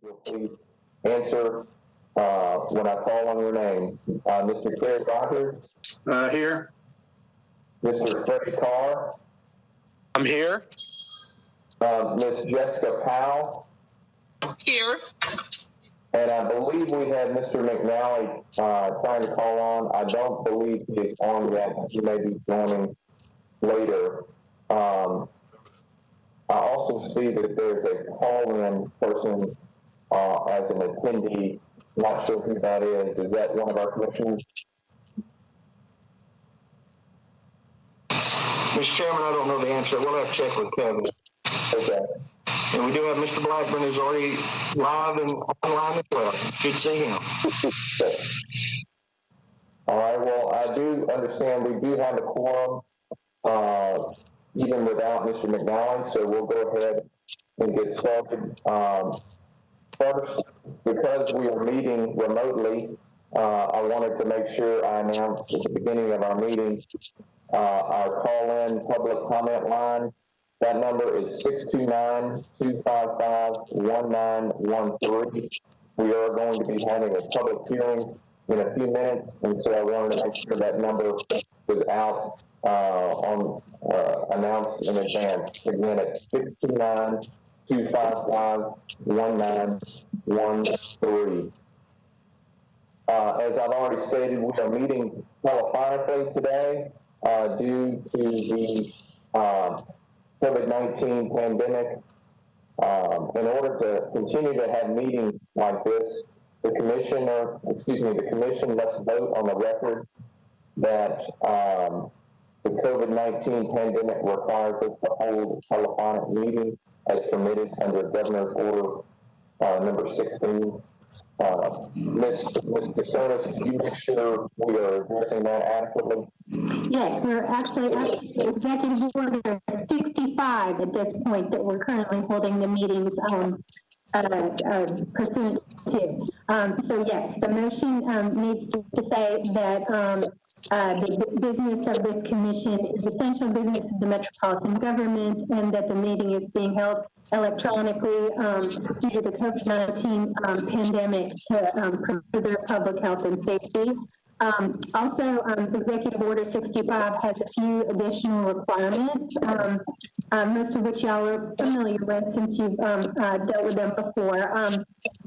you'll please answer when I call on your name. Mr. Kerry Rogers. Here. Mr. Freddie Carr. I'm here. Miss Jessica Powell. Here. And I believe we had Mr. McNally trying to call on. I don't believe he is on yet. He may be joining later. I also see that there's a call-in person as an attendee. Not sure who that is. Is that one of our commissioners? Mr. Chairman, I don't know the answer. We'll have to check with Kevin. Okay. And we do have Mr. Blackburn, who's already live and online as well. Should see him. All right. Well, I do understand we do have a quorum, even without Mr. McNally, so we'll go ahead and get started. First, because we are meeting remotely, I wanted to make sure I announced at the beginning of our meeting our call-in public comment line. That number is 629-255-1913. We are going to be having a public hearing in a few minutes, and so I wanted to make sure that number was out announced in advance. Again, it's 629-255-1913. As I've already stated, we are meeting telephonically today due to the COVID-19 pandemic. In order to continue to have meetings like this, the commission must vote on the record that the COVID-19 pandemic requires us to hold a telephonic meeting as permitted under Governor's Order number 16. Ms. Casonas, could you make sure we are addressing that adequately? Yes, we're actually up to Executive Order 65 at this point that we're currently holding the meetings pursuant to. So yes, the motion needs to say that the business of this commission is essential business of the metropolitan government, and that the meeting is being held electronically due to the COVID-19 pandemic to further public health and safety. Also, Executive Order 65 has a few additional requirements, most of which y'all are familiar with since you've dealt with them before.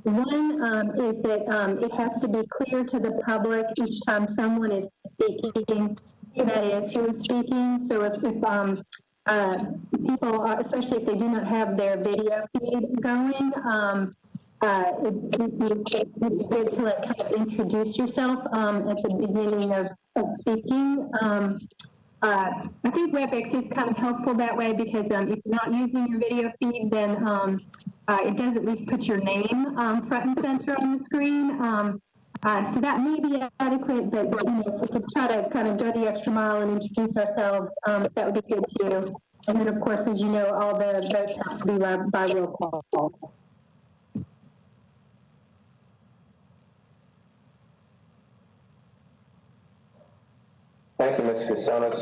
One is that it has to be clear to the public each time someone is speaking who that is who is speaking. So if people, especially if they do not have their video feed going, it's good to like kind of introduce yourself at the beginning of speaking. I think WebEx is kind of helpful that way because if you're not using your video feed, then it does at least put your name front and center on the screen. So that may be adequate, but you know, if we could try to kind of go the extra mile and introduce ourselves, that would be good too. And then, of course, as you know, all the votes have to be by roll call. Thank you, Ms. Casonas.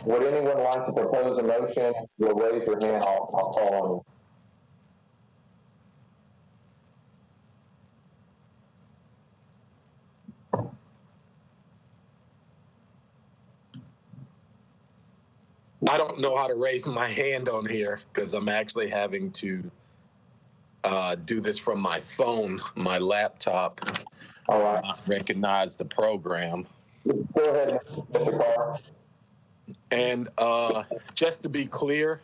Would anyone like to propose a motion? You'll raise your hand. I'll call on you. I don't know how to raise my hand on here because I'm actually having to do this from my phone, my laptop. All right. Not recognize the program. Go ahead, Mr. Carr. And just to be clear,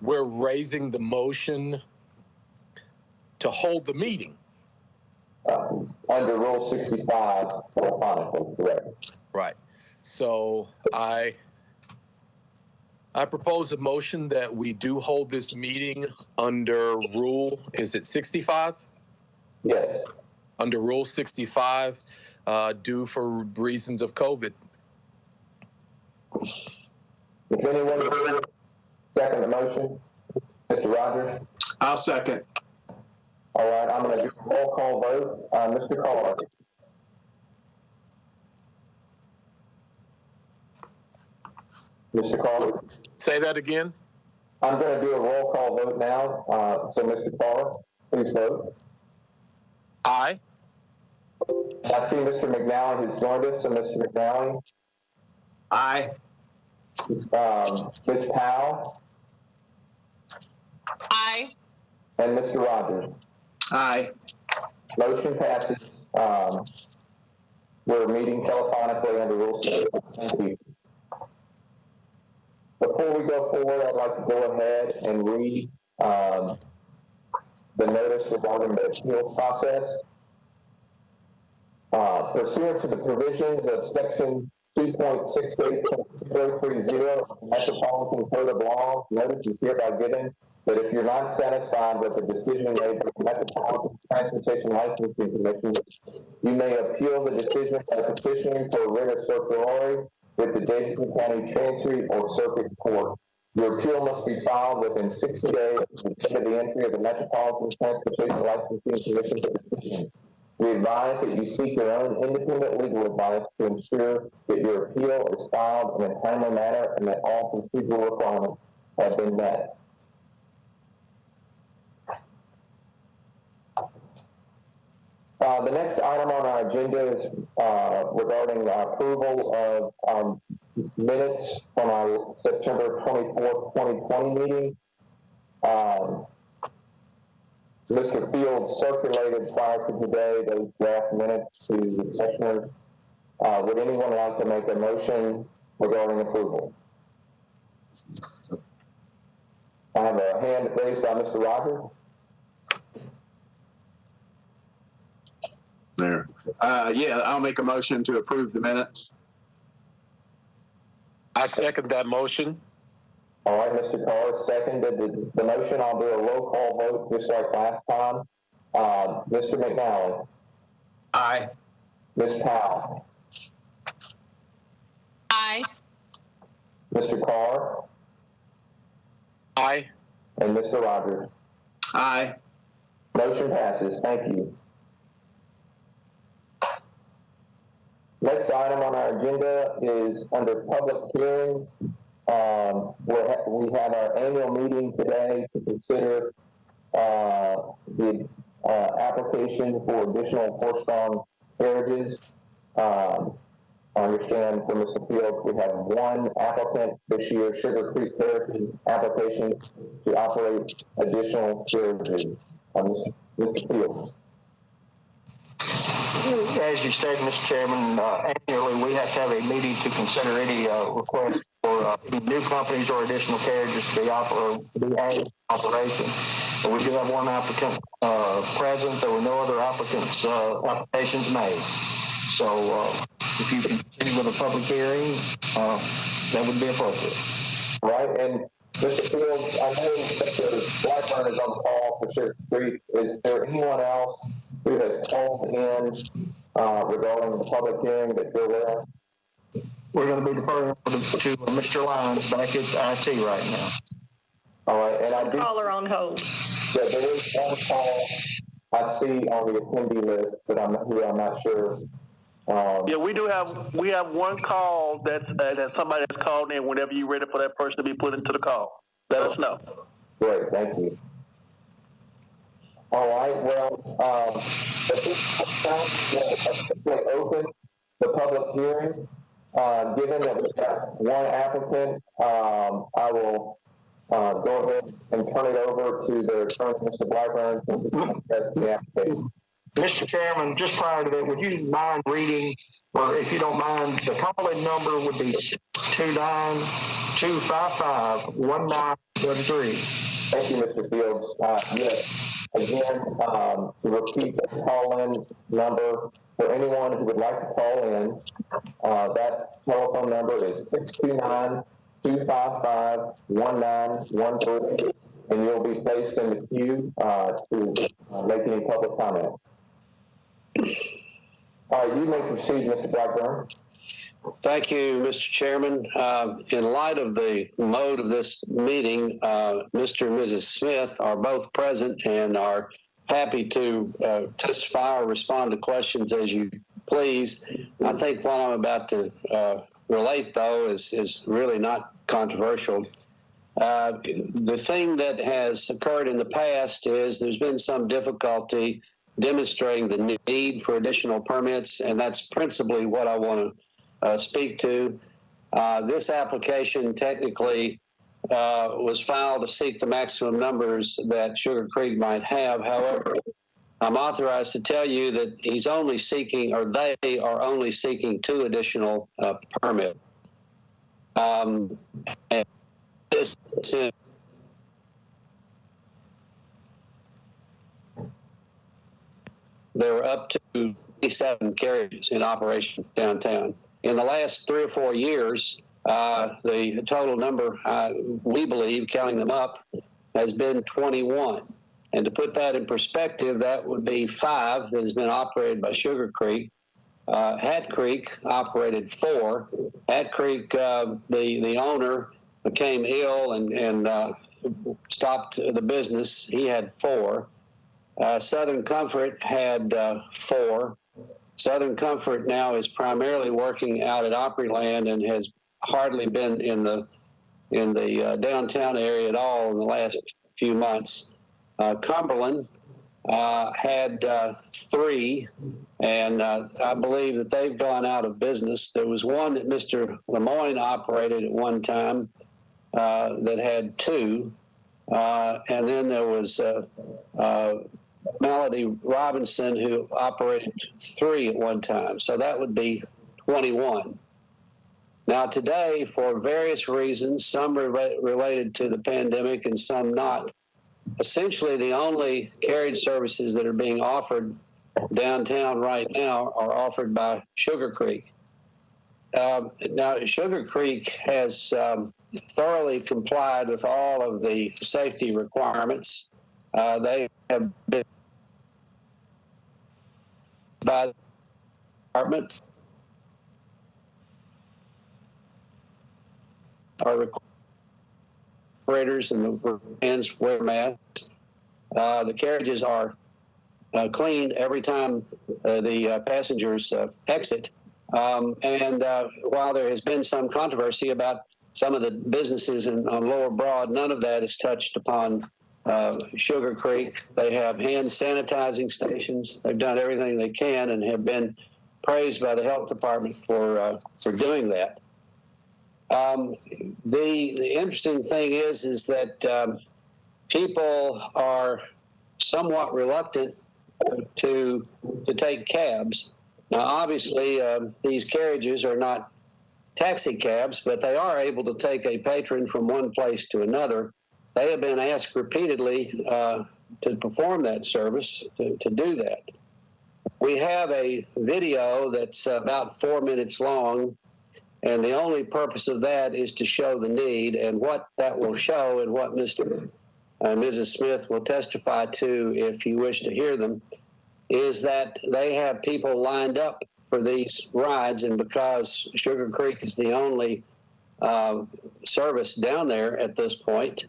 we're raising the motion to hold the meeting. Under Rule 65, telephonically, correct. Right. So I propose a motion that we do hold this meeting under Rule, is it 65? Yes. Under Rule 65, due for reasons of COVID. If anyone would second the motion, Mr. Rogers? I'll second. All right, I'm going to do a roll call vote. Mr. Carr? Mr. Carr? Say that again? I'm going to do a roll call vote now. So, Mr. Carr? please vote. Aye. I see Mr. McNally who's joined us, so Mr. McNally. Aye. Ms. Powell, Aye. and Mr. Rogers. Aye. Motion passes. We're meeting telephonically under Rule 6. Thank you. Before we go forward, I'd like to go ahead and read the notice regarding the appeal process. Pursuant to the provisions of Section 2.68.030 of the Metropolitan Code of Laws, notice is hereby given that if you're not satisfied with the decision made by the Metropolitan Transportation Licensing Commission, you may appeal the decision by petitioning for a writ of certiorari with the Davidson County Chancery or Circuit Court. Your appeal must be filed within 60 days of the date of the entry of the Metropolitan Transportation Licensing Commission's decision. We advise that you seek your own independent legal advice to ensure that your appeal is filed in a timely manner and that all procedural requirements have been met. The next item on our agenda is regarding approval of minutes from our September 24th, 2020 meeting. Mr. Fields circulated prior to today those draft minutes to the commissioners. Would anyone like to make a motion regarding approval? I have a hand raised by Mr. Rogers. There. Yeah, I'll make a motion to approve the minutes. I second that motion. All right, Mr. Carr seconded the motion. I'll do a roll call vote just like last time. Mr. McNally. Aye. Ms. Powell. Aye. Mr. Carr. Aye. And Mr. Rogers. Aye. Motion passes. Thank you. Next item on our agenda is under public hearings. We have our annual meeting today to consider the application for additional horse-drawn carriages. I understand from Mr. Fields we have one applicant this year, Sugar Creek Heritage application to operate additional carriages. Mr. Fields. As you stated, Mr. Chairman, annually we have to have a meeting to consider any requests for new companies or additional carriages to be added to operation. And we do have one applicant present. There were no other applicants applications made. So if you can continue with a public hearing, that would be appropriate. Right, and Mr. Fields, I know Mr. Blackburn is on the call for Sugar Creek. Is there anyone else who has called in regarding the public hearing that you're aware of? We're going to be deferring to Mr. Lyons back at IT right now. All right, and I do Caller on hold. Yeah, there is one call I see on the attendee list, but I'm not sure. Yeah, we have one call that somebody has called in. Whenever you're ready for that person to be put into the call, let us know. Great, thank you. All right, well, at this time, we'll open the public hearing. Given that we've got one applicant, I will go ahead and turn it over to the attorney, Mr. Blackburn, to address the application. Mr. Chairman, just prior to that, would you mind reading, or if you don't mind, the call-in number would be 629-255-1933. Thank you, Mr. Fields. Yes, again, to repeat the call-in number, for anyone who would like to call in, that telephone number is 629-255-1913, and you'll be placed in the queue to make any public comment. All right, you may proceed, Mr. Blackburn. Thank you, Mr. Chairman. In light of the mode of this meeting, Mr. and Mrs. Smith are both present and are happy to testify or respond to questions as you please. I think what I'm about to relate, though, is really not controversial. The thing that has occurred in the past is there's been some difficulty demonstrating the need for additional permits, and that's principally what I want to speak to. This application technically was filed to seek the maximum numbers that Sugar Creek might have. However, I'm authorized to tell you that he's only seeking, or they are only seeking 2 additional permits. And this is there were up to 27 carriages in operation downtown. In the last 3 or 4 years, the total number, we believe, counting them up, has been 21. And to put that in perspective, that would be 5 that has been operated by Sugar Creek. Hat Creek operated 4. Hat Creek, the owner became ill and stopped the business. He had 4. Southern Comfort had 4. Southern Comfort now is primarily working out at Opryland and has hardly been in the downtown area at all in the last few months. Cumberland had 3, and I believe that they've gone out of business. There was one that Mr. Lemoyne operated at one time that had 2, and then there was Melody Robinson, who operated 3 at one time. So that would be 21. Now today, for various reasons, some related to the pandemic and some not, essentially the only carriage services that are being offered downtown right now are offered by Sugar Creek. Now, Sugar Creek has thoroughly complied with all of the safety requirements. They have been by the department our operators and the hands wear masks. The carriages are cleaned every time the passengers exit. And while there has been some controversy about some of the businesses on Lower Broad, none of that is touched upon Sugar Creek. They have hand sanitizing stations. They've done everything they can and have been praised by the health department for doing that. The interesting thing is that people are somewhat reluctant to take cabs. Now, obviously, these carriages are not taxi cabs, but they are able to take a patron from one place to another. They have been asked repeatedly to perform that service, to do that. We have a video that's about 4 minutes long, and the only purpose of that is to show the need, and what that will show and what Mr. and Mrs. Smith will testify to if you wish to hear them, is that they have people lined up for these rides, and because Sugar Creek is the only service down there at this point,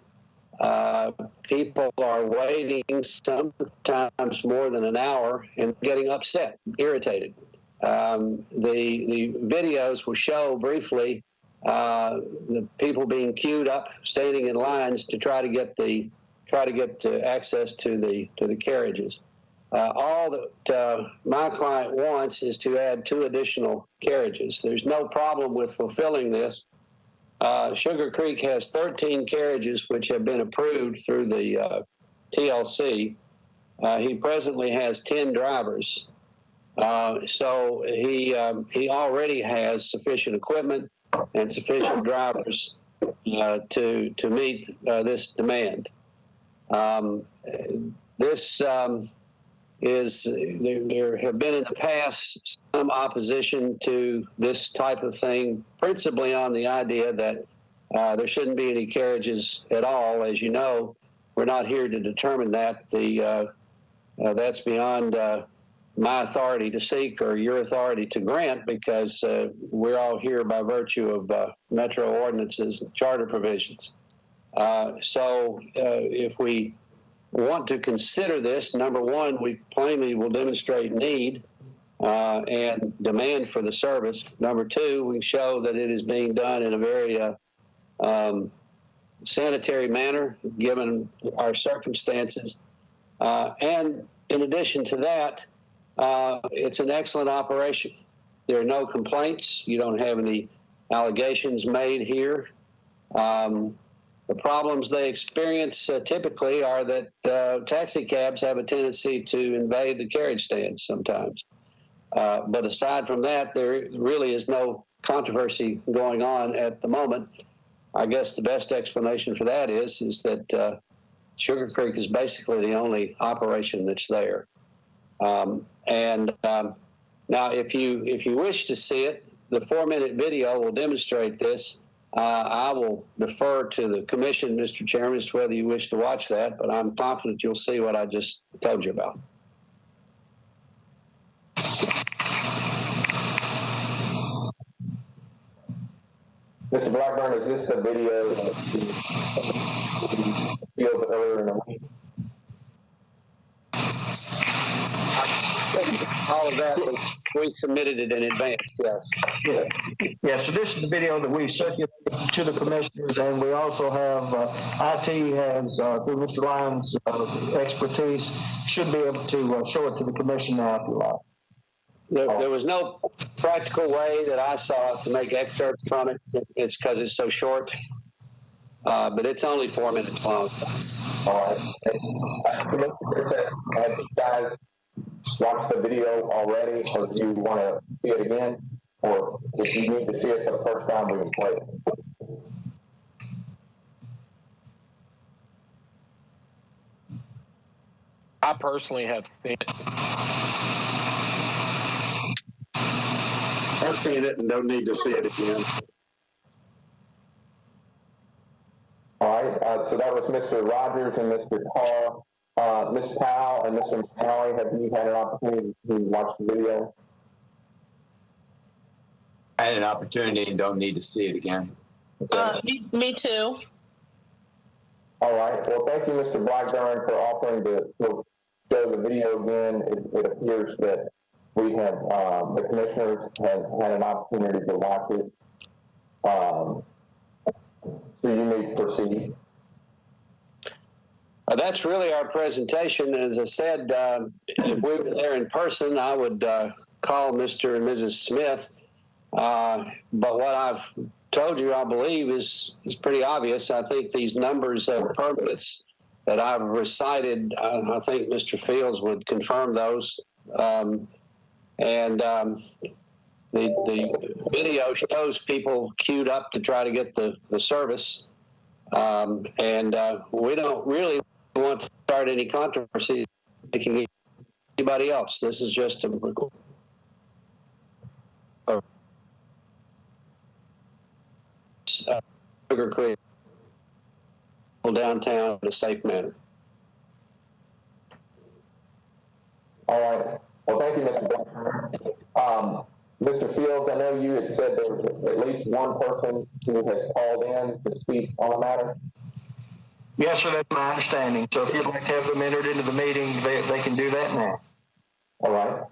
people are waiting sometimes more than an hour and getting upset, irritated. The videos will show briefly the people being queued up, standing in lines to try to get access to the carriages. All that my client wants is to add 2 additional carriages. There's no problem with fulfilling this. Sugar Creek has 13 carriages which have been approved through the TLC. He presently has 10 drivers. So he already has sufficient equipment and sufficient drivers to meet this demand. There have been in the past some opposition to this type of thing, principally on the idea that there shouldn't be any carriages at all. As you know, we're not here to determine that. That's beyond my authority to seek or your authority to grant, because we're all here by virtue of metro ordinances and charter provisions. So if we want to consider this, number one, we plainly will demonstrate need and demand for the service. Number two, we show that it is being done in a very sanitary manner, given our circumstances. And in addition to that, it's an excellent operation. There are no complaints. You don't have any allegations made here. The problems they experience typically are that taxi cabs have a tendency to invade the carriage stands sometimes. But aside from that, there really is no controversy going on at the moment. I guess the best explanation for that is that Sugar Creek is basically the only operation that's there. Now, if you wish to see it, the 4-minute video will demonstrate this. I will defer to the commission, Mr. Chairman, as to whether you wish to watch that, but I'm confident you'll see what I just told you about. Mr. Blackburn, is this the video that you showed earlier in the week? All of that, we submitted it in advance, yes. Yeah, so this is the video that we circulated to the commissioners, and we also have, IT has, through Mr. Lyons' expertise, should be able to show it to the commission now if you like. There was no practical way that I saw to make excerpts from it. It's because it's so short, but it's only 4 minutes long. All right. Have you guys watched the video already, or do you want to see it again? Or if you need to see it for the first time, we can play it. I personally have seen it. I've seen it and don't need to see it again. All right, so that was Mr. Rogers and Mr. Carr. Ms. Powell and Mr. McNally, have you had an opportunity to watch the video? I had an opportunity and don't need to see it again. Me too. All right, well, thank you, Mr. Blackburn, for offering to show the video again. It appears that we have, the commissioners have had an opportunity to watch it. So you may proceed. That's really our presentation. As I said, if we were there in person, I would call Mr. and Mrs. Smith. But what I've told you, I believe, is pretty obvious. I think these numbers of permits that I've recited, I think Mr. Fields would confirm those. The video shows people queued up to try to get the service. We don't really want to start any controversy making anybody else. This is just a Sugar Creek downtown in a safe manner. All right. Well, thank you, Mr. Blackburn. Mr. Fields, I know you had said there was at least one person who has called in to speak on the matter. Yes, sir, that's my understanding. So if you'd like to have them entered into the meeting, they can do that now. All right.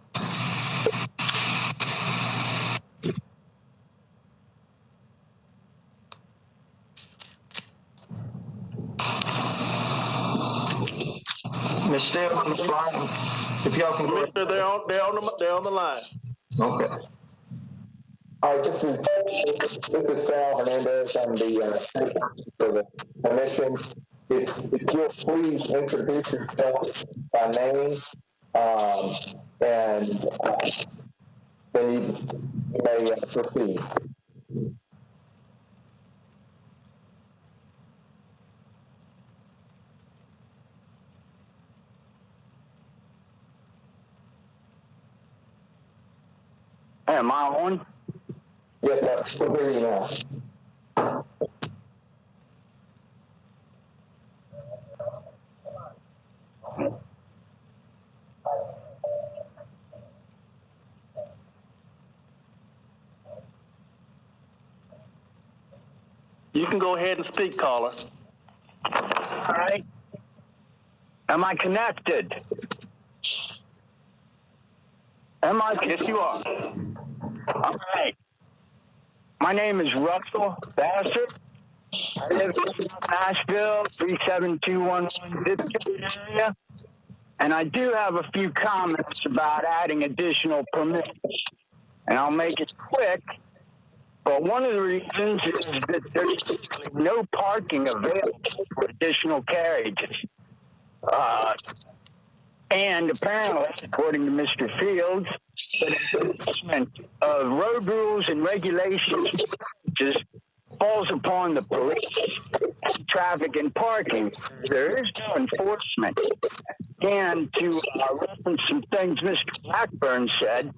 Ms. Steele, Ms. Lyon, if y'all can go ahead. Commissioner, they're on the line. Okay. All right, this is Sal Hernandez. I'm the for the commission. If you'll please introduce yourself by name, and then you may proceed. Hey, am I on? Yes, sir. We'll hear you now. You can go ahead and speak, caller. All right. Am I connected? Am I? Yes, you are. All right. My name is Russell Bassett. I live in Nashville, 37211 zip code area, and I do have a few comments about adding additional permits. And I'll make it quick, but one of the reasons is that there's no parking available for additional carriages. And apparently, according to Mr. Fields, the enforcement of road rules and regulations just falls upon the police, traffic and parking. There is no enforcement. And to reference some things Mr. Blackburn said,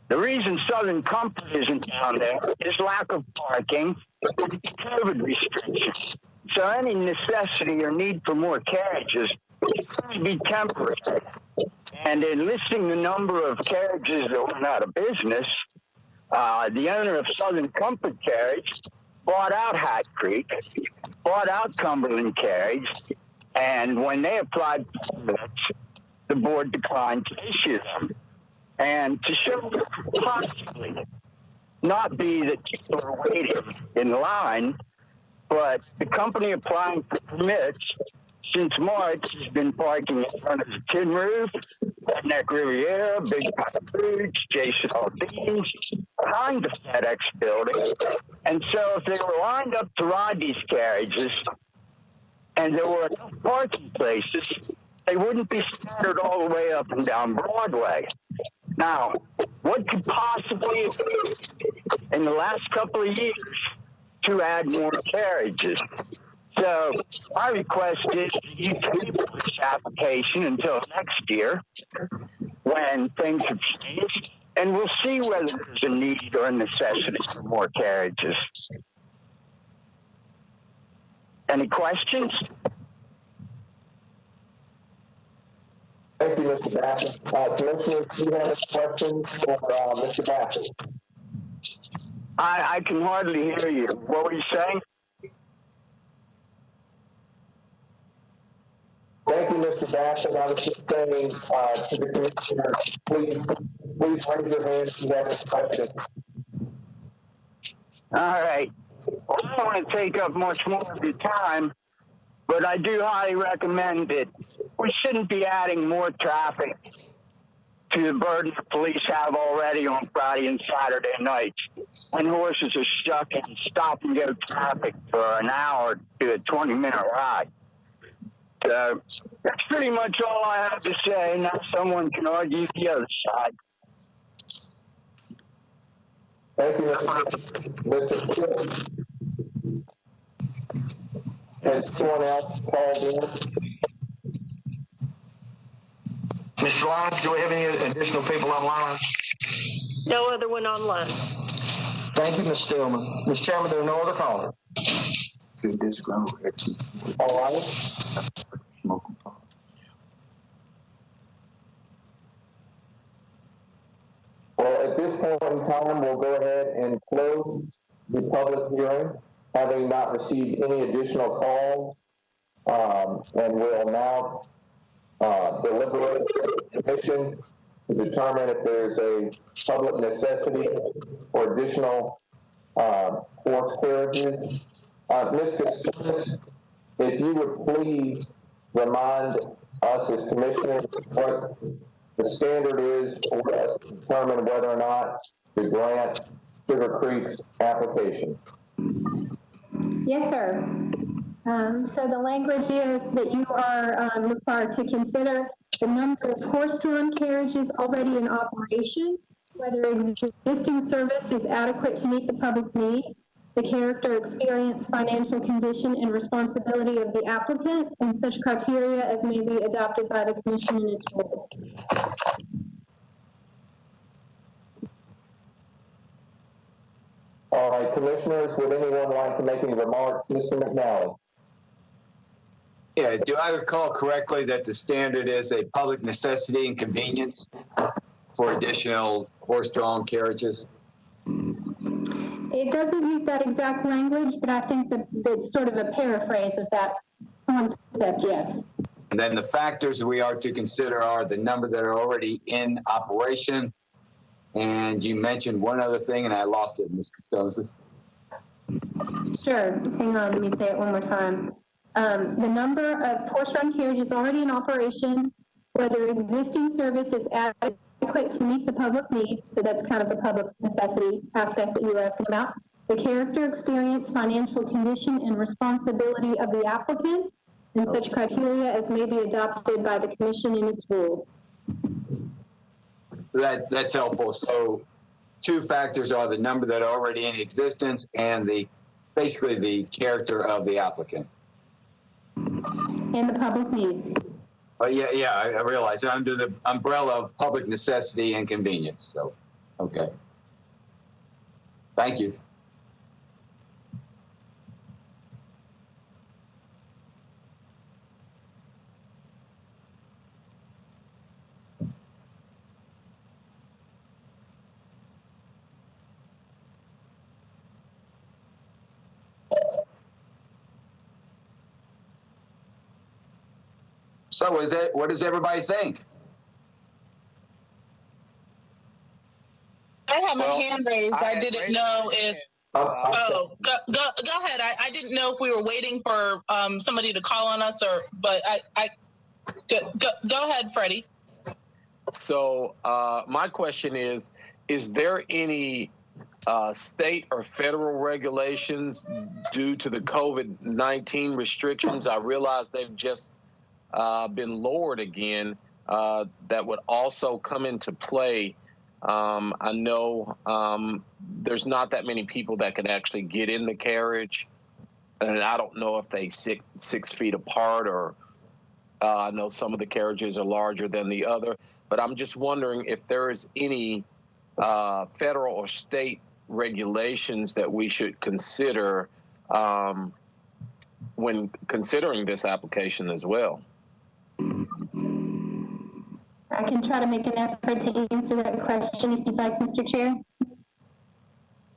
the reason Southern Comfort isn't down there is lack of parking and COVID restrictions. So any necessity or need for more carriages would be temporary. And in listing the number of carriages that went out of business, the owner of Southern Comfort Carriage bought out Hat Creek, bought out Cumberland Carriage, and when they applied for permits, the board declined to issue them. And to show that possibly not be that people are waiting in line, but the company applying for permits since March has been parking in front of the Tin Roof, Redneck Riviera, Big Pine Foods, Jason Aldean's, behind the FedEx building. And so if they were lined up to ride these carriages and there were enough parking places, they wouldn't be scattered all the way up and down Broadway. Now, what could possibly have been in the last couple of years to add more carriages? So my request is you table this application until next year when things have changed, and we'll see whether there's a need or a necessity for more carriages. Any questions? Thank you, Mr. Bassett. Commissioners, do you have any questions for Mr. Bassett? I can hardly hear you. What were you saying? Thank you, Mr. Bassett. I was just saying to the commissioner, please raise your hand if you have any questions. All right. Well, I don't want to take up much more of your time, but I do highly recommend that we shouldn't be adding more traffic to the burden the police have already on Friday and Saturday nights when horses are stuck in stop-and-go traffic for an hour to a 20-minute ride. So that's pretty much all I have to say. Now someone can argue the other side. Thank you, Mr. Fields. Has anyone else called in? Mr. Lyons, do we have any additional people online? No other one online. Thank you, Ms. Stillman. Mr. Chairman, there are no other callers. All right. Well, at this point in time, we'll go ahead and close the public hearing, having not received any additional calls, and we'll now deliberate the commission to determine if there's a public necessity for additional horse carriages. Ms. Costello, if you would please remind us as commissioners what the standard is for us to determine whether or not to grant Sugar Creek's application. Yes, sir. So the language is that you are required to consider the number of horse-drawn carriages already in operation, whether existing service is adequate to meet the public need, the character, experience, financial condition, and responsibility of the applicant, and such criteria as may be adopted by the commission in its rules. All right, commissioners, would anyone like to make any remarks? Mr. McNally. Yeah, do I recall correctly that the standard is a public necessity and convenience for additional horse-drawn carriages? It doesn't use that exact language, but I think that it's sort of a paraphrase of that concept, yes. And then the factors we are to consider are the number that are already in operation. And you mentioned one other thing, and I lost it, Ms. Costosas. Sure. Hang on, let me say it one more time. The number of horse-drawn carriages already in operation, whether existing service is adequate to meet the public need, so that's kind of the public necessity aspect that you were asking about, the character, experience, financial condition, and responsibility of the applicant, and such criteria as may be adopted by the commission in its rules. That's helpful. So 2 factors are the number that are already in existence and basically the character of the applicant. And the public need. Oh, yeah, I realize. Under the umbrella of public necessity and convenience. So, okay. Thank you. So what does everybody think? I have my hand raised. I didn't know if. Go ahead. I didn't know if we were waiting for somebody to call on us, but go ahead, Freddie. So my question is there any state or federal regulations due to the COVID-19 restrictions? I realize they've just been lowered again, that would also come into play. I know there's not that many people that can actually get in the carriage, and I don't know if they 6 feet apart, or I know some of the carriages are larger than the other, but I'm just wondering if there is any federal or state regulations that we should consider when considering this application as well. I can try to make an effort to answer that question if you'd like, Mr. Chair.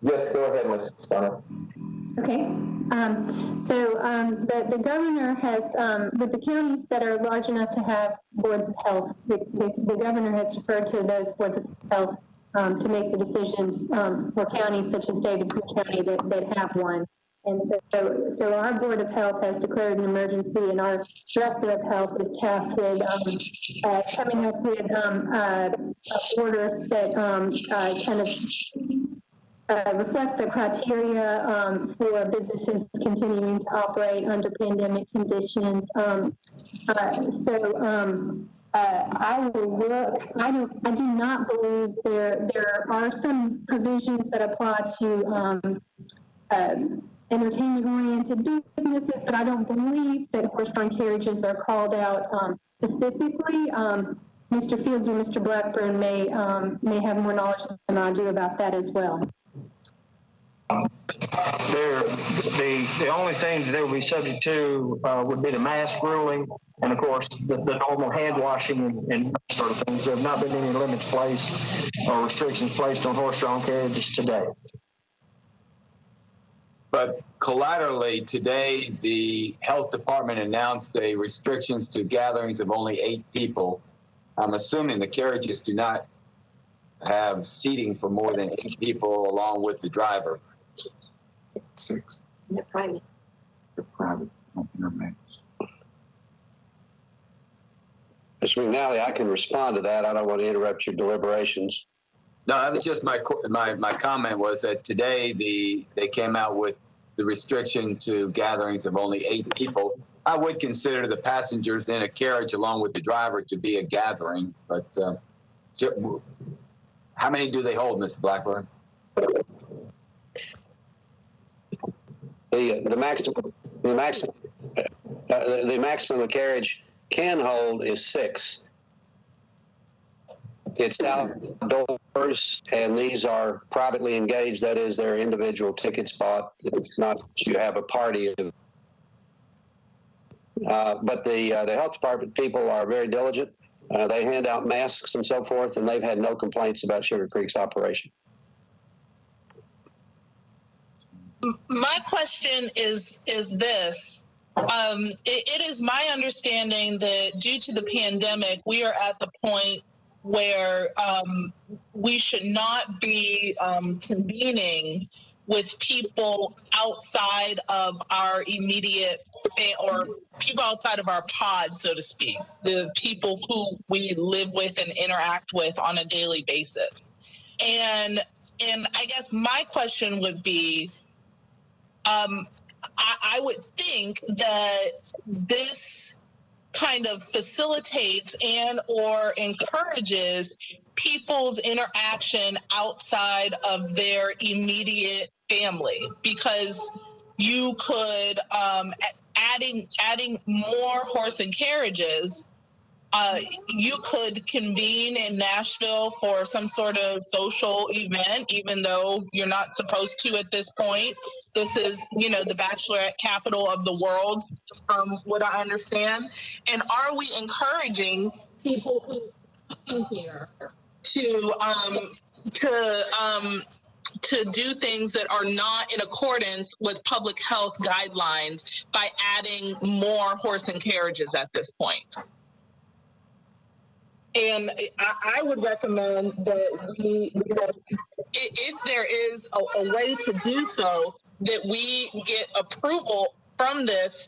Yes, go ahead, Ms. Stunner. Okay. The governor has, with the counties that are large enough to have boards of health, the governor has referred to those boards of health to make the decisions for counties such as Davidson County that have one. And so our Board of Health has declared an emergency, and our Director of Health is tasked with coming up with orders that kind of reflect the criteria for businesses continuing to operate under pandemic conditions. I will look. I do not believe there are some provisions that apply to entertainment-oriented businesses, but I don't believe that horse-drawn carriages are called out specifically. Mr. Fields or Mr. Blackburn may have more knowledge than I do about that as well. The only thing that they would be subject to would be the mask ruling, and of course the normal hand washing and sort of things. There have not been any limits placed or restrictions placed on horse-drawn carriages today. But collaterally, today, the health department announced a restrictions to gatherings of only 8 people. I'm assuming the carriages do not have seating for more than 8 people along with the driver. 6. They're private. They're private. Mr. McNally, I can respond to that. I don't want to interrupt your deliberations. No, that was just my comment was that today they came out with the restriction to gatherings of only 8 people. I would consider the passengers in a carriage along with the driver to be a gathering, but how many do they hold, Mr. Blackburn? The maximum a carriage can hold is 6. It's outdoors, and these are privately engaged. That is, their individual tickets bought. It's not you have a party. But the health department people are very diligent. They hand out masks and so forth, and they've had no complaints about Sugar Creek's operation. My question is this. It is my understanding that due to the pandemic, we are at the point where we should not be convening with people outside of our immediate or people outside of our pod, so to speak, the people who we live with and interact with on a daily basis. And I guess my question would be, I would think that this kind of facilitates and or encourages people's interaction outside of their immediate family, because you could adding more horse and carriages, you could convene in Nashville for some sort of social event, even though you're not supposed to at this point. This is, the bachelorette capital of the world, from what I understand. And are we encouraging people who come here to do things that are not in accordance with public health guidelines by adding more horse and carriages at this point? And I would recommend that we, if there is a way to do so, that we get approval from this,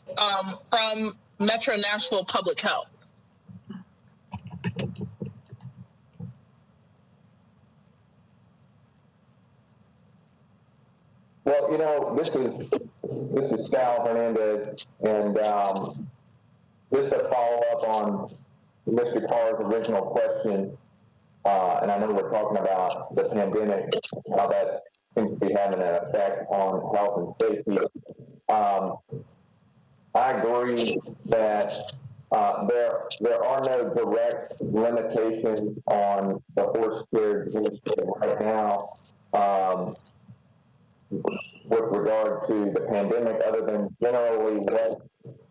from Metro Nashville Public Health. Well, this is Sal Hernandez, and just to follow up on Mr. Carr's original question, and I know we're talking about the pandemic, how that seems to be having an effect on health and safety. I agree that there are no direct limitations on the horse carriage industry right now with regard to the pandemic, other than generally what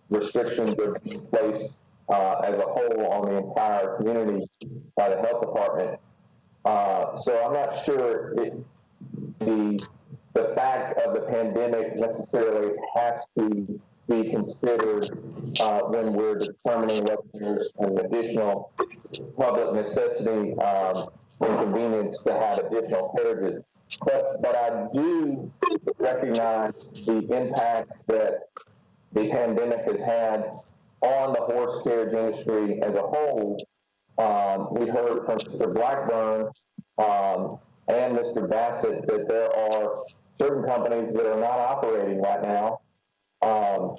restrictions are being placed as a whole on the entire community by the health department. So I'm not sure the fact of the pandemic necessarily has to be considered when we're determining whether there's an additional public necessity and convenience to have additional carriages. But I do recognize the impact that the pandemic has had on the horse carriage industry as a whole. We heard from Mr. Blackburn and Mr. Bassett that there are certain companies that are not operating right now, and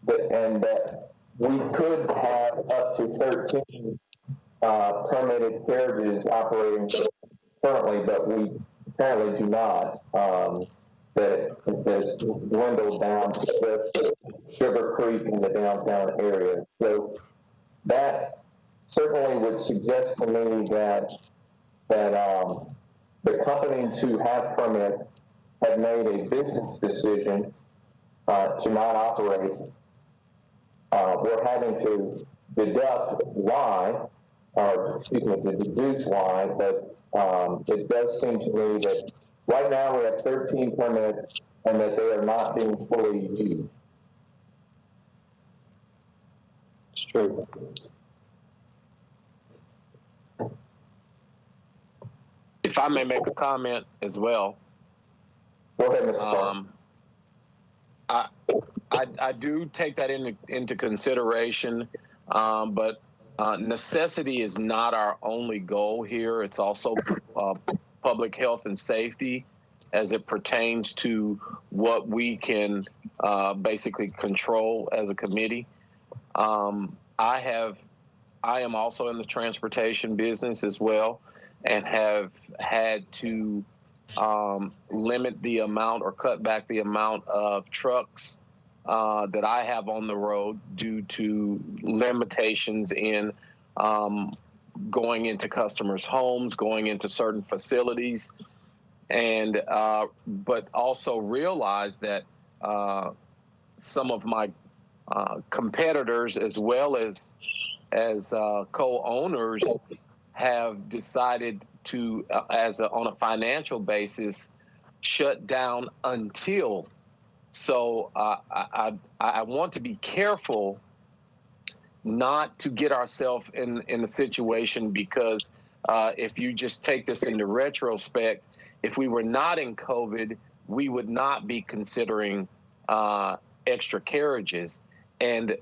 that we could have up to 13 permitted carriages operating currently, but we apparently do not. That has dwindled down to just Sugar Creek in the downtown area. So that certainly would suggest to me that the companies who have permits have made a business decision to not operate. We're having to deduct why, or excuse me, to deduce why, but it does seem to me that right now we have 13 permits and that they are not being fully used. It's true. If I may make a comment as well. Go ahead, Mr. Clark. I do take that into consideration, but necessity is not our only goal here. It's also public health and safety as it pertains to what we can basically control as a committee. I am also in the transportation business as well, and have had to limit the amount or cut back the amount of trucks that I have on the road due to limitations in going into customers' homes, going into certain facilities, and but also realize that some of my competitors, as well as co-owners, have decided to, on a financial basis, shut down until. So I want to be careful not to get ourselves in a situation, because if you just take this into retrospect, if we were not in COVID, we would not be considering extra carriages. And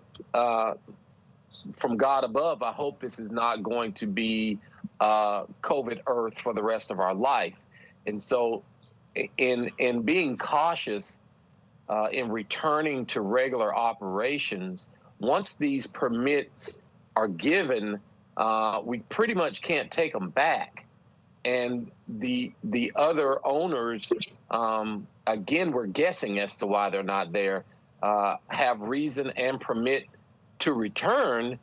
from God above, I hope this is not going to be COVID Earth for the rest of our life. And so in being cautious in returning to regular operations, once these permits are given, we pretty much can't take them back. And the other owners, again, we're guessing as to why they're not there, have reason and permit to return.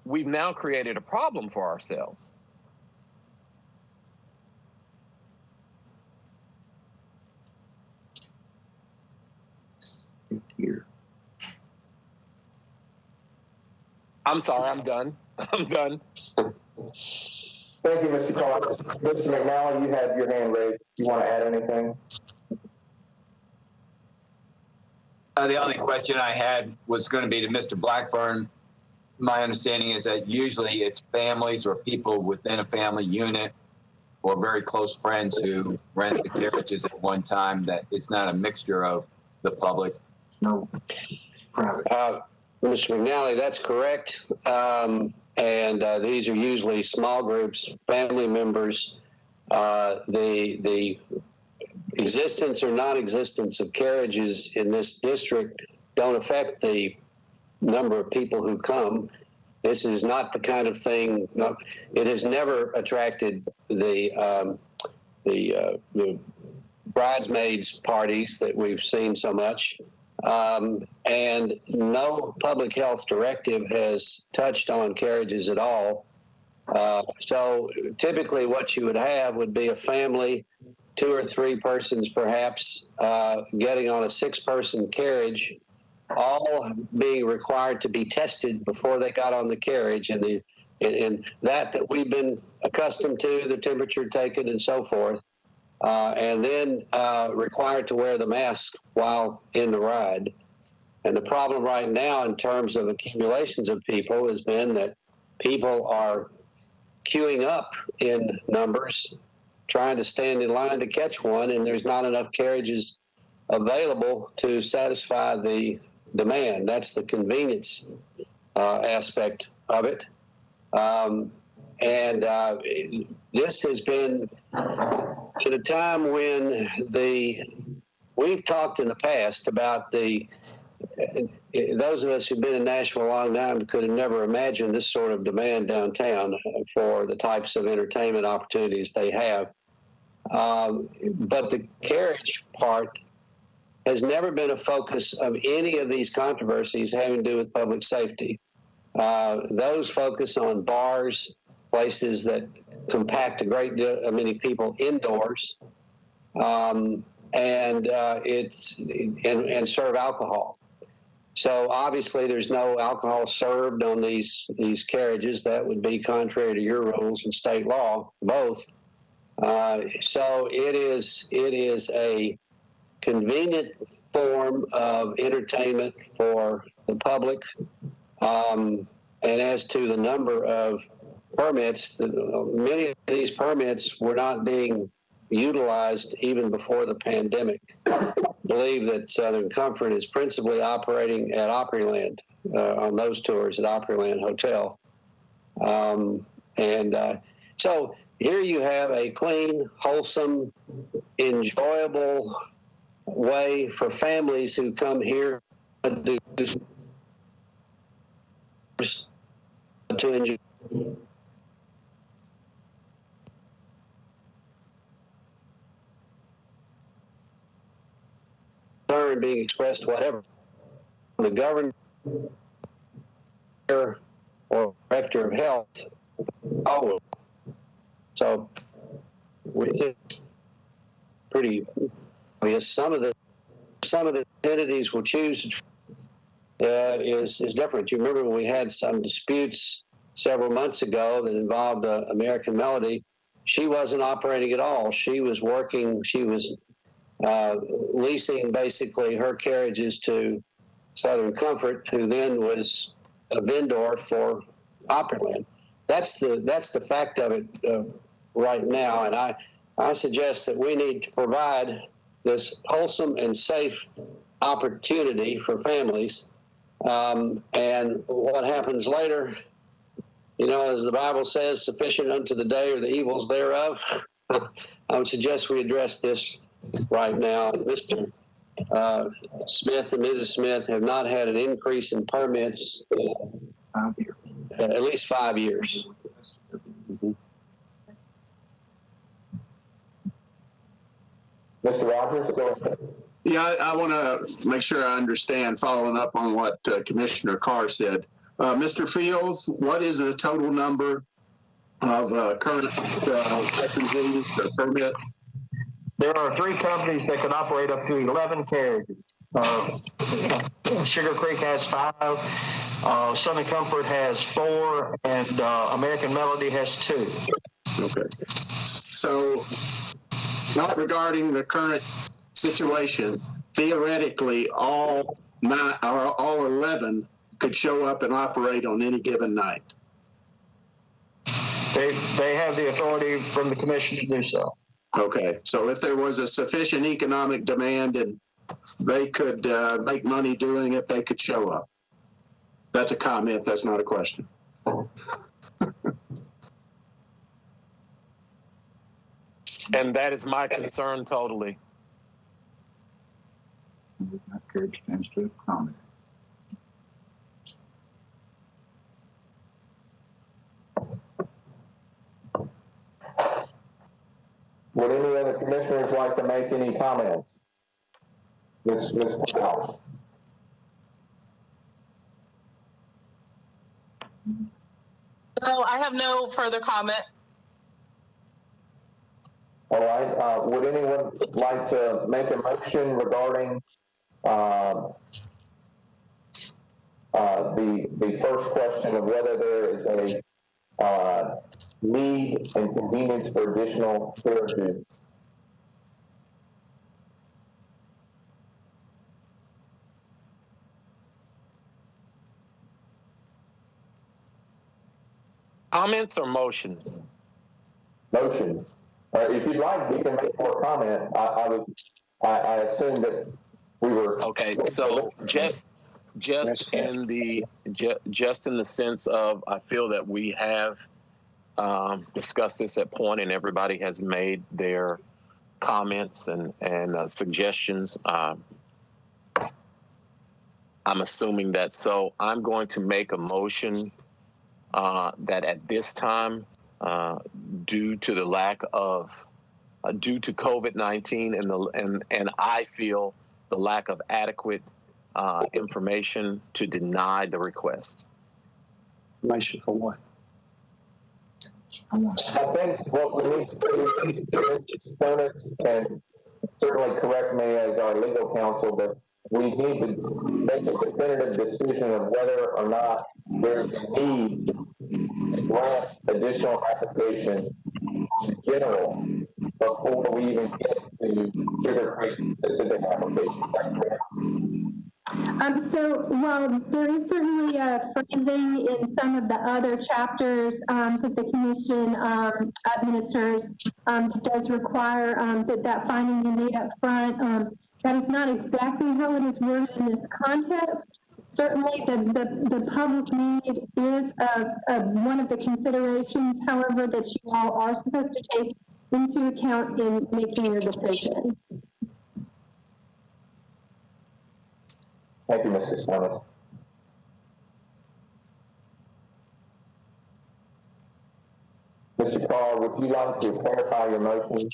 We've now created a problem for ourselves. Here. I'm sorry, I'm done. I'm done. Thank you, Mr. Carter. Mr. McNally, you have your hand raised. You want to add anything? The only question I had was going to be to Mr. Blackburn. My understanding is that usually it's families or people within a family unit or very close friends who rent the carriages at one time, that it's not a mixture of the public. No. Mr. McNally, that's correct. And these are usually small groups, family members. The existence or non-existence of carriages in this district don't affect the number of people who come. This is not the kind of thing. It has never attracted the bridesmaids parties that we've seen so much. And no public health directive has touched on carriages at all. So typically what you would have would be a family, 2 or 3 persons perhaps, getting on a 6-person carriage, all being required to be tested before they got on the carriage, and that we've been accustomed to, the temperature taken and so forth. And then required to wear the mask while in the ride. And the problem right now in terms of accumulations of people has been that people are queuing up in numbers, trying to stand in line to catch one, and there's not enough carriages available to satisfy the demand. That's the convenience aspect of it. This has been at a time when we've talked in the past about those of us who've been in Nashville a long time could have never imagined this sort of demand downtown for the types of entertainment opportunities they have. But the carriage part has never been a focus of any of these controversies having to do with public safety. Those focus on bars, places that compact a great deal, many people indoors, and serve alcohol. So obviously, there's no alcohol served on these carriages. That would be contrary to your rules and state law, both. So it is a convenient form of entertainment for the public. And as to the number of permits, many of these permits were not being utilized even before the pandemic. I believe that Southern Comfort is principally operating at Opryland on those tours at Opryland Hotel. So here you have a clean, wholesome, enjoyable way for families who come here to enjoy. Concern being expressed, whatever, the governor or director of health. Oh, so we think pretty obvious. Some of the entities will choose is different. You remember when we had some disputes several months ago that involved American Melody? She wasn't operating at all. She was working. She was leasing basically her carriages to Southern Comfort, who then was a vendor for Opryland. that's the fact of it right now. And I suggest that we need to provide this wholesome and safe opportunity for families. And what happens later, you know, as the Bible says, sufficient unto the day or the evils thereof. I would suggest we address this right now. Mr. Smith and Mrs. Smith have not had an increase in permits at least 5 years. Mr. Rogers, go ahead. Yeah, I want to make sure I understand, following up on what Commissioner Carr said. Mr. Fields, what is the total number of current licensees or permits? There are 3 companies that can operate up to 11 carriages. Sugar Creek has 5, Southern Comfort has 4, and American Melody has 2. Okay. So, not regarding the current situation, theoretically, all 11 could show up and operate on any given night. They have the authority from the commission to do so. Okay, so if there was a sufficient economic demand and they could make money doing it, they could show up. That's a comment, that's not a question. And that is my concern totally. Carriage stands to comment. Would any other commissioners like to make any comments? Ms. Powell. No, I have no further comment. All right. Would anyone like to make a motion regarding the first question of whether there is a need and convenience for additional carriages? Comments or motions? Motion. If you'd like, we can make more comment. I assume that we were okay. So just in the sense of, I feel that we have discussed this at point, and everybody has made their comments and suggestions. I'm assuming that. So I'm going to make a motion that at this time, due to the lack of, due to COVID-19 and I feel the lack of adequate information, to deny the request. Information for what? I think what we need to do is Stonis can certainly correct me as our legal counsel, but we need to make a definitive decision of whether or not there's a need to grant additional applications in general before we even get to Sugar Creek specific applications. So while there is certainly a phrasing in some of the other chapters that the commission administers that does require that finding be made up front, that is not exactly how it is worded in this context. Certainly the public need is one of the considerations, however, that you all are supposed to take into account in making your decision. Thank you, Mr. Stonis. Mr. Carr, would you like to clarify your motion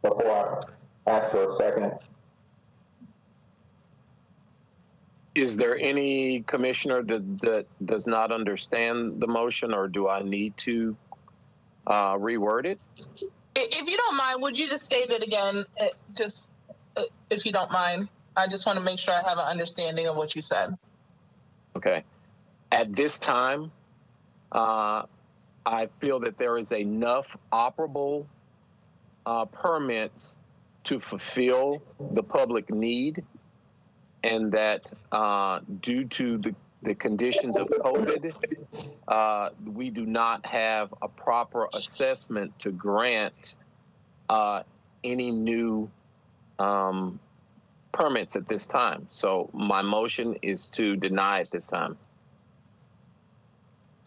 before I ask for a second? Is there any commissioner that does not understand the motion, or do I need to reword it? If you don't mind, would you just state it again? If you don't mind. I just want to make sure I have an understanding of what you said. Okay. At this time, I feel that there is enough operable permits to fulfill the public need, and that due to the conditions of COVID, we do not have a proper assessment to grant any new permits at this time. So my motion is to deny at this time.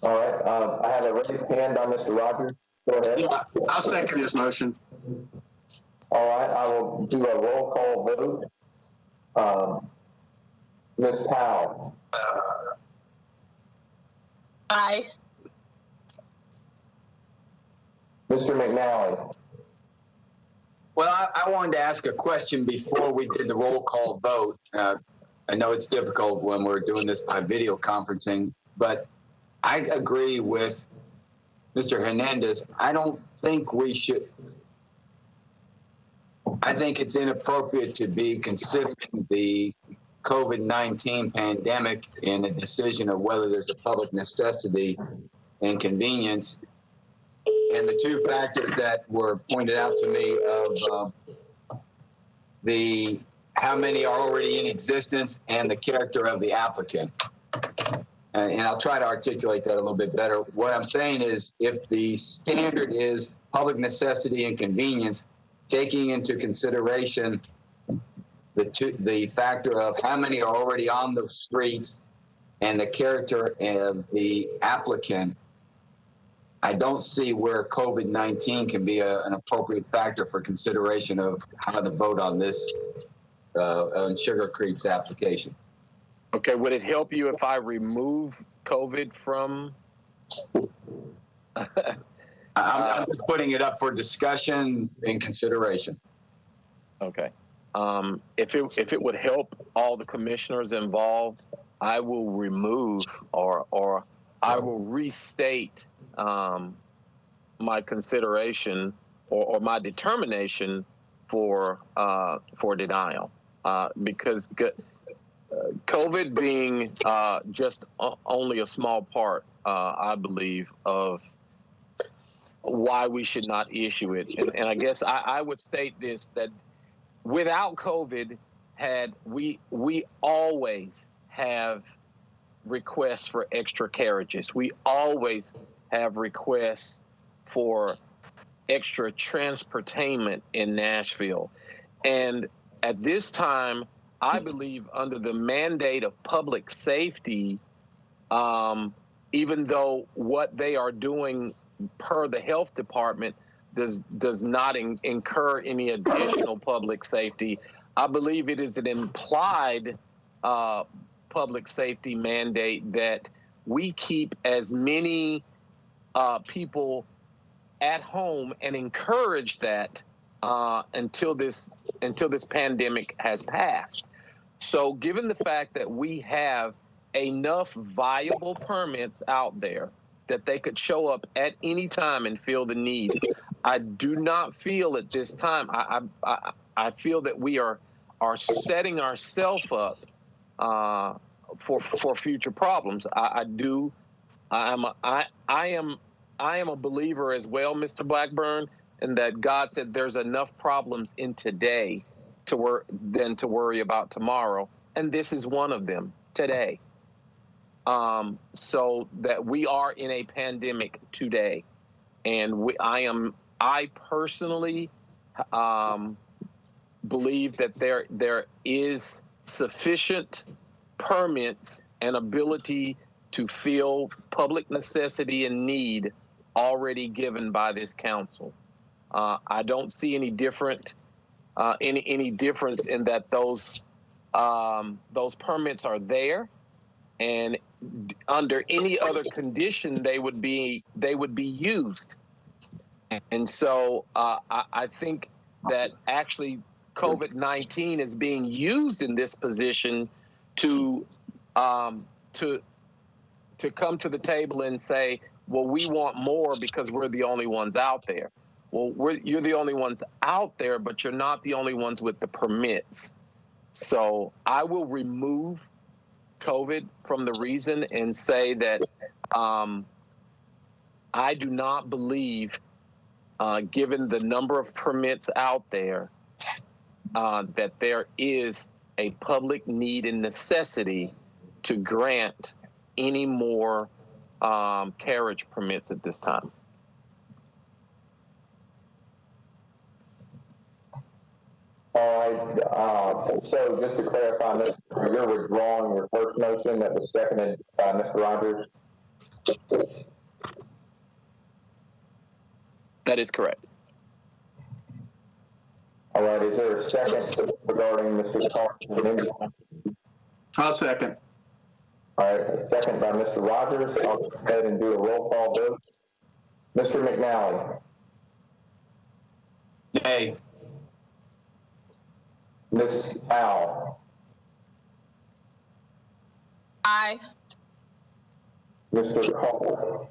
All right, I have a raised hand by Mr. Rogers. Go ahead. Yeah, I'll second this motion. All right, I will do a roll call vote. Ms. Powell. Aye. Mr. McNally. Well, I wanted to ask a question before we did the roll call vote. I know it's difficult when we're doing this by video conferencing, but I agree with Mr. Hernandez. I don't think we should. I think it's inappropriate to be considering the COVID-19 pandemic in a decision of whether there's a public necessity and convenience. And the two factors that were pointed out to me of the how many are already in existence and the character of the applicant. And I'll try to articulate that a little bit better. What I'm saying is, if the standard is public necessity and convenience, taking into consideration the factor of how many are already on the streets and the character of the applicant, I don't see where COVID-19 can be an appropriate factor for consideration of how to vote on this, on Sugar Creek's application. Okay, would it help you if I remove COVID from? I'm just putting it up for discussion and consideration. Okay. If it would help all the commissioners involved, I will remove or I will restate my consideration or my determination for denial, because COVID being just only a small part, I believe, of why we should not issue it. And I guess I would state this, that without COVID, we always have requests for extra carriages. We always have requests for extra transportation in Nashville. And at this time, I believe under the mandate of public safety, even though what they are doing per the health department does not incur any additional public safety, I believe it is an implied public safety mandate that we keep as many people at home and encourage that until this pandemic has passed. So given the fact that we have enough viable permits out there that they could show up at any time and feel the need, I do not feel at this time, I feel that we are setting ourselves up for future problems. I am a believer as well, Mr. Blackburn, in that God said there's enough problems in today than to worry about tomorrow, and this is one of them, today. So that we are in a pandemic today, and I personally believe that there is sufficient permits and ability to fill public necessity and need already given by this council. I don't see any difference in that those permits are there, and under any other condition they would be used. And so I think that actually COVID-19 is being used in this position to come to the table and say, well, we want more because we're the only ones out there. Well, you're the only ones out there, but you're not the only ones with the permits. So I will remove COVID from the reason and say that I do not believe, given the number of permits out there, that there is a public need and necessity to grant any more carriage permits at this time. All right, so just to clarify, Mr. You're withdrawing your first motion that was seconded by Mr. Rogers? That is correct. All right, is there a second regarding Mr. Carter's? I'll second. All right, a second by Mr. Rogers. I'll go ahead and do a roll call vote. Mr. McNally? Nay. Ms. Powell? Aye. Mr. Cole?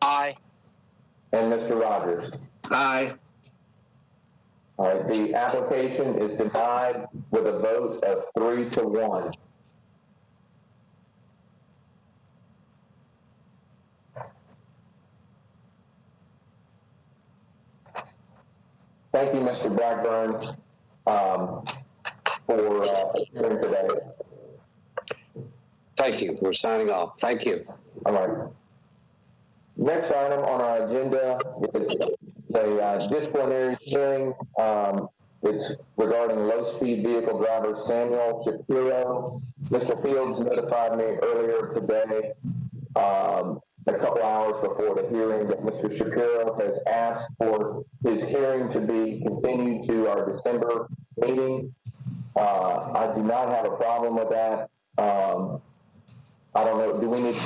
Aye. And Mr. Rogers? Aye. All right, the application is denied with a vote of 3-1. Thank you, Mr. Blackburn, for appearing today. Thank you. We're signing off. Thank you. All right. Next item on our agenda is a disciplinary hearing. It's regarding low-speed vehicle driver Samuel Shapiro. Mr. Fields notified me earlier today, a couple hours before the hearing, that Mr. Shapiro has asked for his hearing to be continued to our December meeting. I do not have a problem with that. I don't know, do we need...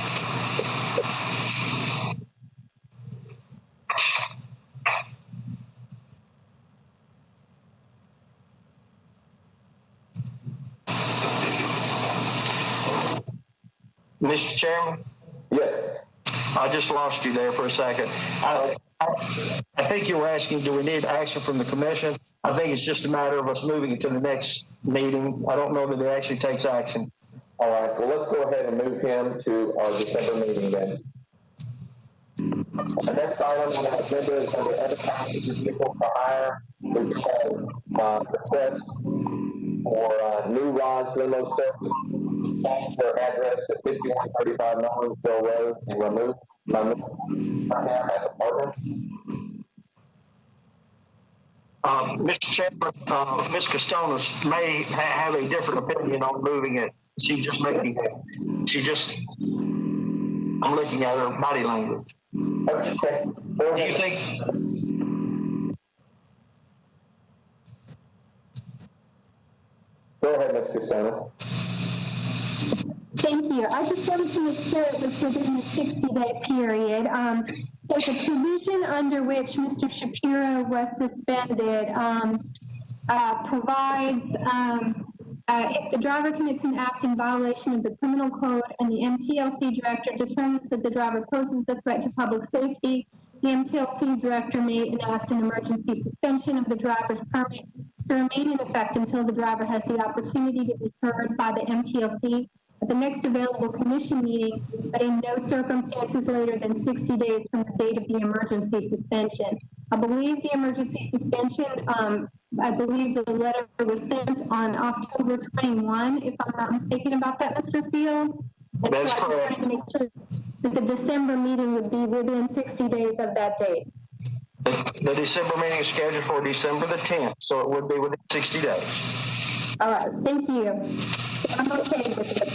Mr. Chairman? Yes. I just lost you there for a second. I think you were asking, do we need action from the commission? I think it's just a matter of us moving it to the next meeting. I don't know that it actually takes action. All right, well, let's go ahead and move him to our December meeting then. The next item on the agenda is under other packages vehicle for hire. We have requests for new Ross limo service, change their address to 5135 Nolensville Road, and remove Birmingham as a partner. Mr. Chairman, Ms. Costonas may have a different opinion on moving it. I'm looking at her body language. Okay. Do you think? Go ahead, Ms. Costonas. Thank you. I just wanted to make sure it was within the 60-day period. So the provision under which Mr. Shapiro was suspended provides if the driver commits an act in violation of the criminal code and the MTLC director determines that the driver poses a threat to public safety, the MTLC director may enact an emergency suspension of the driver's permit to remain in effect until the driver has the opportunity to be heard by the MTLC at the next available commission meeting, but in no circumstances later than 60 days from the date of the emergency suspension. I believe the emergency suspension, I believe the letter was sent on October 21, if I'm not mistaken about that, Mr. Field. And That's so correct. I'm trying to make sure that the December meeting would be within 60 days of that date. The December meeting is scheduled for December the 10th, so it would be within 60 days. All right, thank you. I'm okay with it.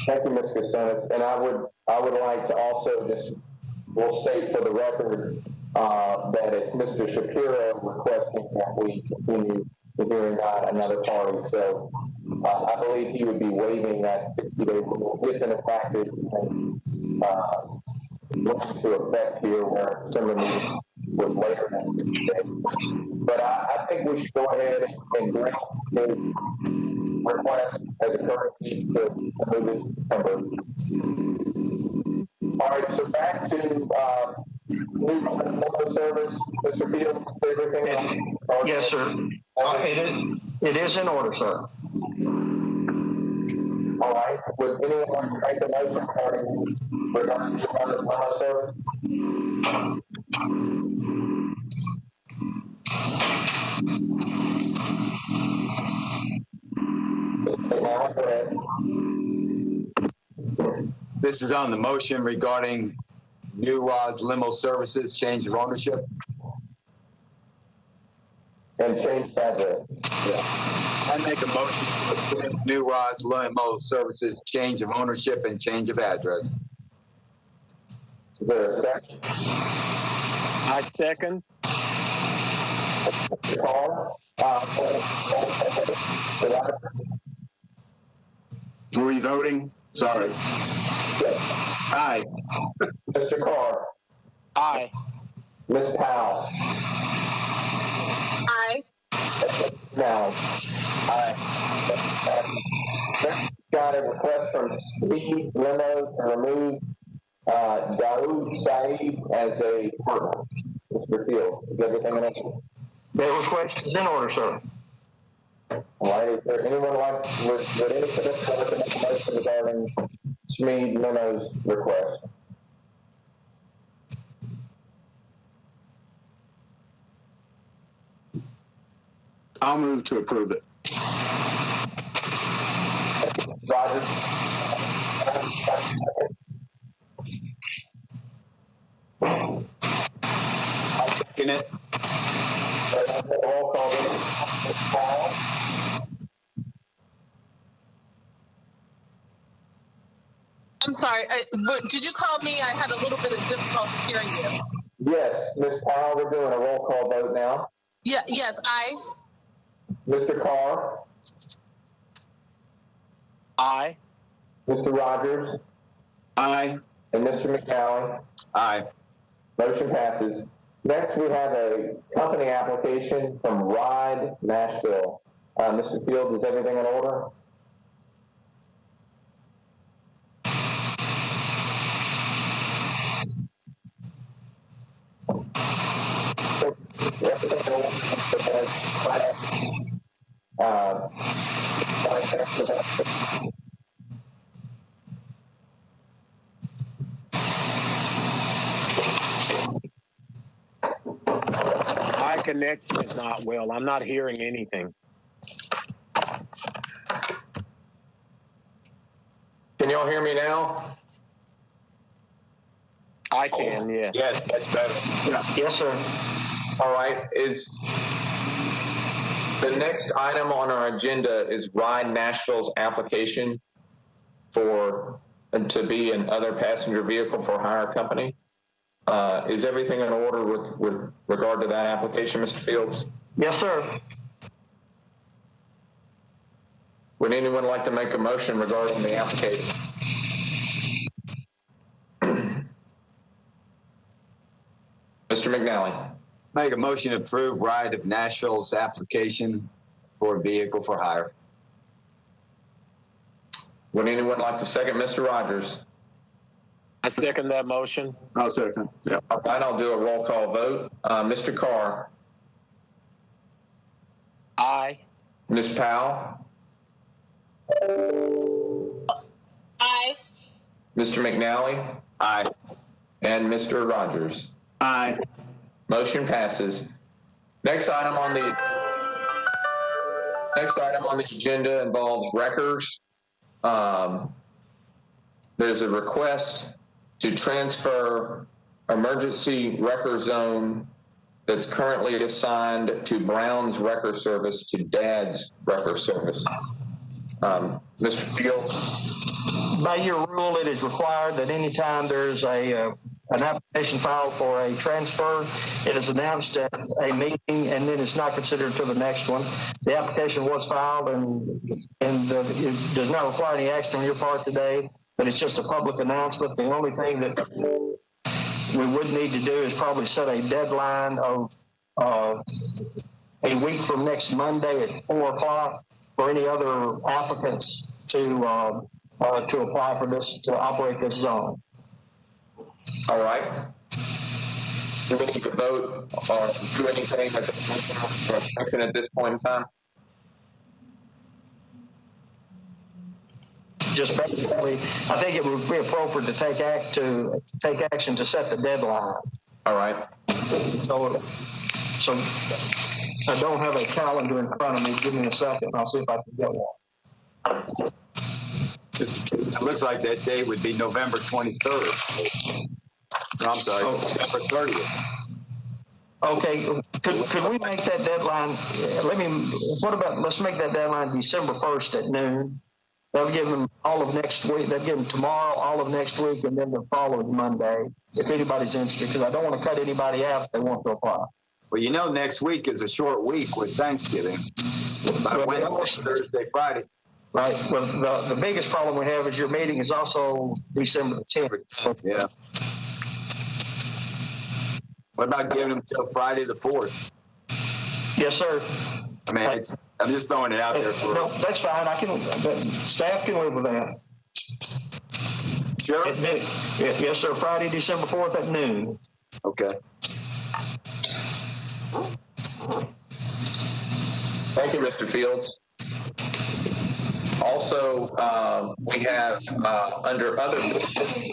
Thank you, Ms. Costonas. And I would like to also just, we'll state for the record that it's Mr. Shapiro requesting that we continue the hearing, not another party. So I believe he would be waiving that 60-day rule if in fact it went into effect here where December meeting was later than 60 days. But I think we should go ahead and grant his request as a courtesy to move it to December. All right, so back to new limo service. Mr. Field, is everything? Yes, sir. It is in order, sir. All right. Would anyone like to make a motion regarding new limo service? Now, go ahead. This is on the motion regarding New Roz Limo Services, change of ownership. And change address. I make a motion to approve New Roz Limo Services, change of ownership and change of address. Is there a second? I second. Mr. Carr? Are we voting? Sorry. Aye. Mr. Carr? Aye. Ms. Powell? Aye. Now, got a request from Speed Limo to remove Daoud Saeed as a partner. Mr. Field, is everything in order? The request is in order, sir. All right, is there anyone would any participant like to make a motion regarding Speed Limo's request? I'll move to approve it. Roger? I'll second it. Roll call. Ms. Powell? I'm sorry. Did you call me? I had a little bit of difficulty hearing you. Yes, Ms. Powell, we're doing a roll call vote now. Yeah. Yes. Aye. Mr. Carr? Aye. Mr. Rogers? Aye. And Mr. McNally? Aye. Motion passes. Next, we have a company application from Ride Nashville. Mr. Fields, is everything in order? My connection is not well. I'm not hearing anything. Can y'all hear me now? I can, yes. Yes, that's better. Yes, sir. All right, the next item on our agenda is Ride Nashville's application to be an other passenger vehicle for hire company. Is everything in order with regard to that application, Mr. Fields? Yes, sir. Would anyone like to make a motion regarding the application? Mr. McNally. Make a motion to approve Ride of Nashville's application for a vehicle for hire. Would anyone like to second Mr. Rogers? I second that motion. I'll second. Yeah. All right, I'll do a roll call vote. Mr. Carr? Aye. Ms. Powell? Aye. Mr. McNally? Aye. And Mr. Rogers? Aye. Motion passes. Next item on the agenda involves wreckers. There's a request to transfer emergency wrecker zone that's currently assigned to Brown's Wrecker Service to Dad's Wrecker Service. Mr. Field? By your rule, it is required that anytime there's an application filed for a transfer, it is announced at a meeting and then it's not considered to the next one. The application was filed and it does not require any action on your part today, but it's just a public announcement. The only thing that we would need to do is probably set a deadline of a week from next Monday at 4:00 for any other applicants to apply for this, to operate this zone. All right. Do we need to vote or do anything as a commission at this point in time? Just basically, I think it would be appropriate to take action to set the deadline. All right. So I don't have a calendar in front of me. Give me a second. I'll see if I can get one. It looks like that date would be November 23rd. No, I'm sorry, November 30th. Okay, could we make that deadline, let's make that deadline December 1st at noon. That'll give them all of next week, that'll give them tomorrow, all of next week, and then the following Monday, if anybody's interested, because I don't want to cut anybody out if they want to apply. Well, you know, next week is a short week with Thanksgiving. By Wednesday, Thursday, Friday. Right. Well, the biggest problem we have is your meeting is also December the 10th. Yeah. What about giving them till Friday the 4th? Yes, sir. I mean, I'm just throwing it out there for. No, that's fine. Staff can live with that. Sure. Yes, sir. Friday, December 4th at noon. Okay. Thank you, Mr. Fields. Also, we have under other business,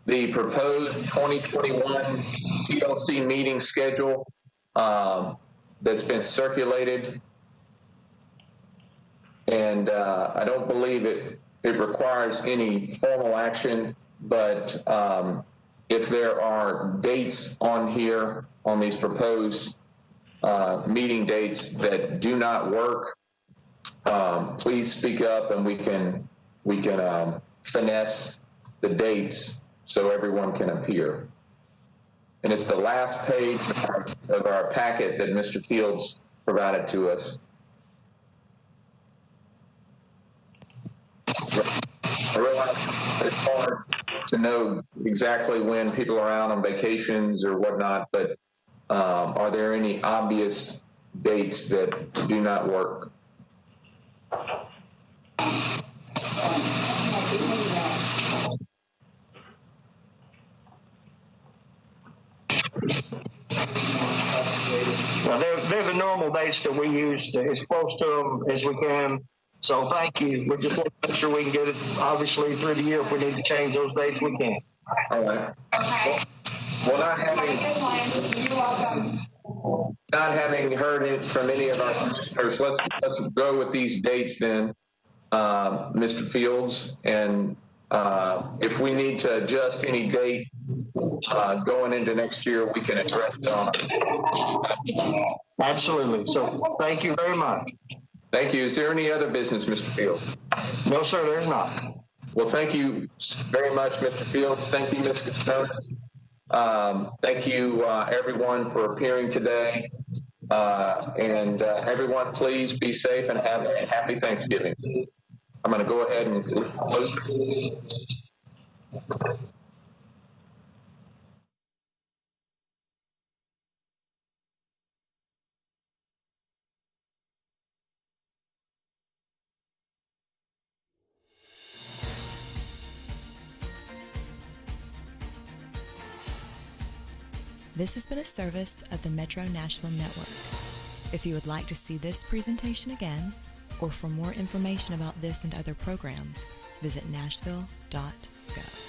the proposed 2021 TLC meeting schedule that's been circulated. And I don't believe it requires any formal action, but if there are dates on here, on these proposed meeting dates that do not work, please speak up and we can finesse the dates so everyone can appear. And it's the last page of our packet that Mr. Fields provided to us. I realize it's hard to know exactly when people are out on vacations or whatnot, but are there any obvious dates that do not work? Well, they're the normal dates that we use as close to them as we can. So thank you. We just want to make sure we can get it, obviously, through the year. If we need to change those dates, we can. All right. Well, not having heard it from any of our commissioners, let's go with these dates then, Mr. Fields. And if we need to adjust any date going into next year, we can address it. Absolutely. So thank you very much. Thank you. Is there any other business, Mr. Fields? No, sir, there's not. Well, thank you very much, Mr. Fields. Thank you, Mr. Stones. Thank you, everyone, for appearing today. And everyone, please be safe and have a happy Thanksgiving. I'm going to go ahead and close. This has been a service of the Metro Nashville Network. If you would like to see this presentation again, or for more information about this and other programs, visit nashville.gov.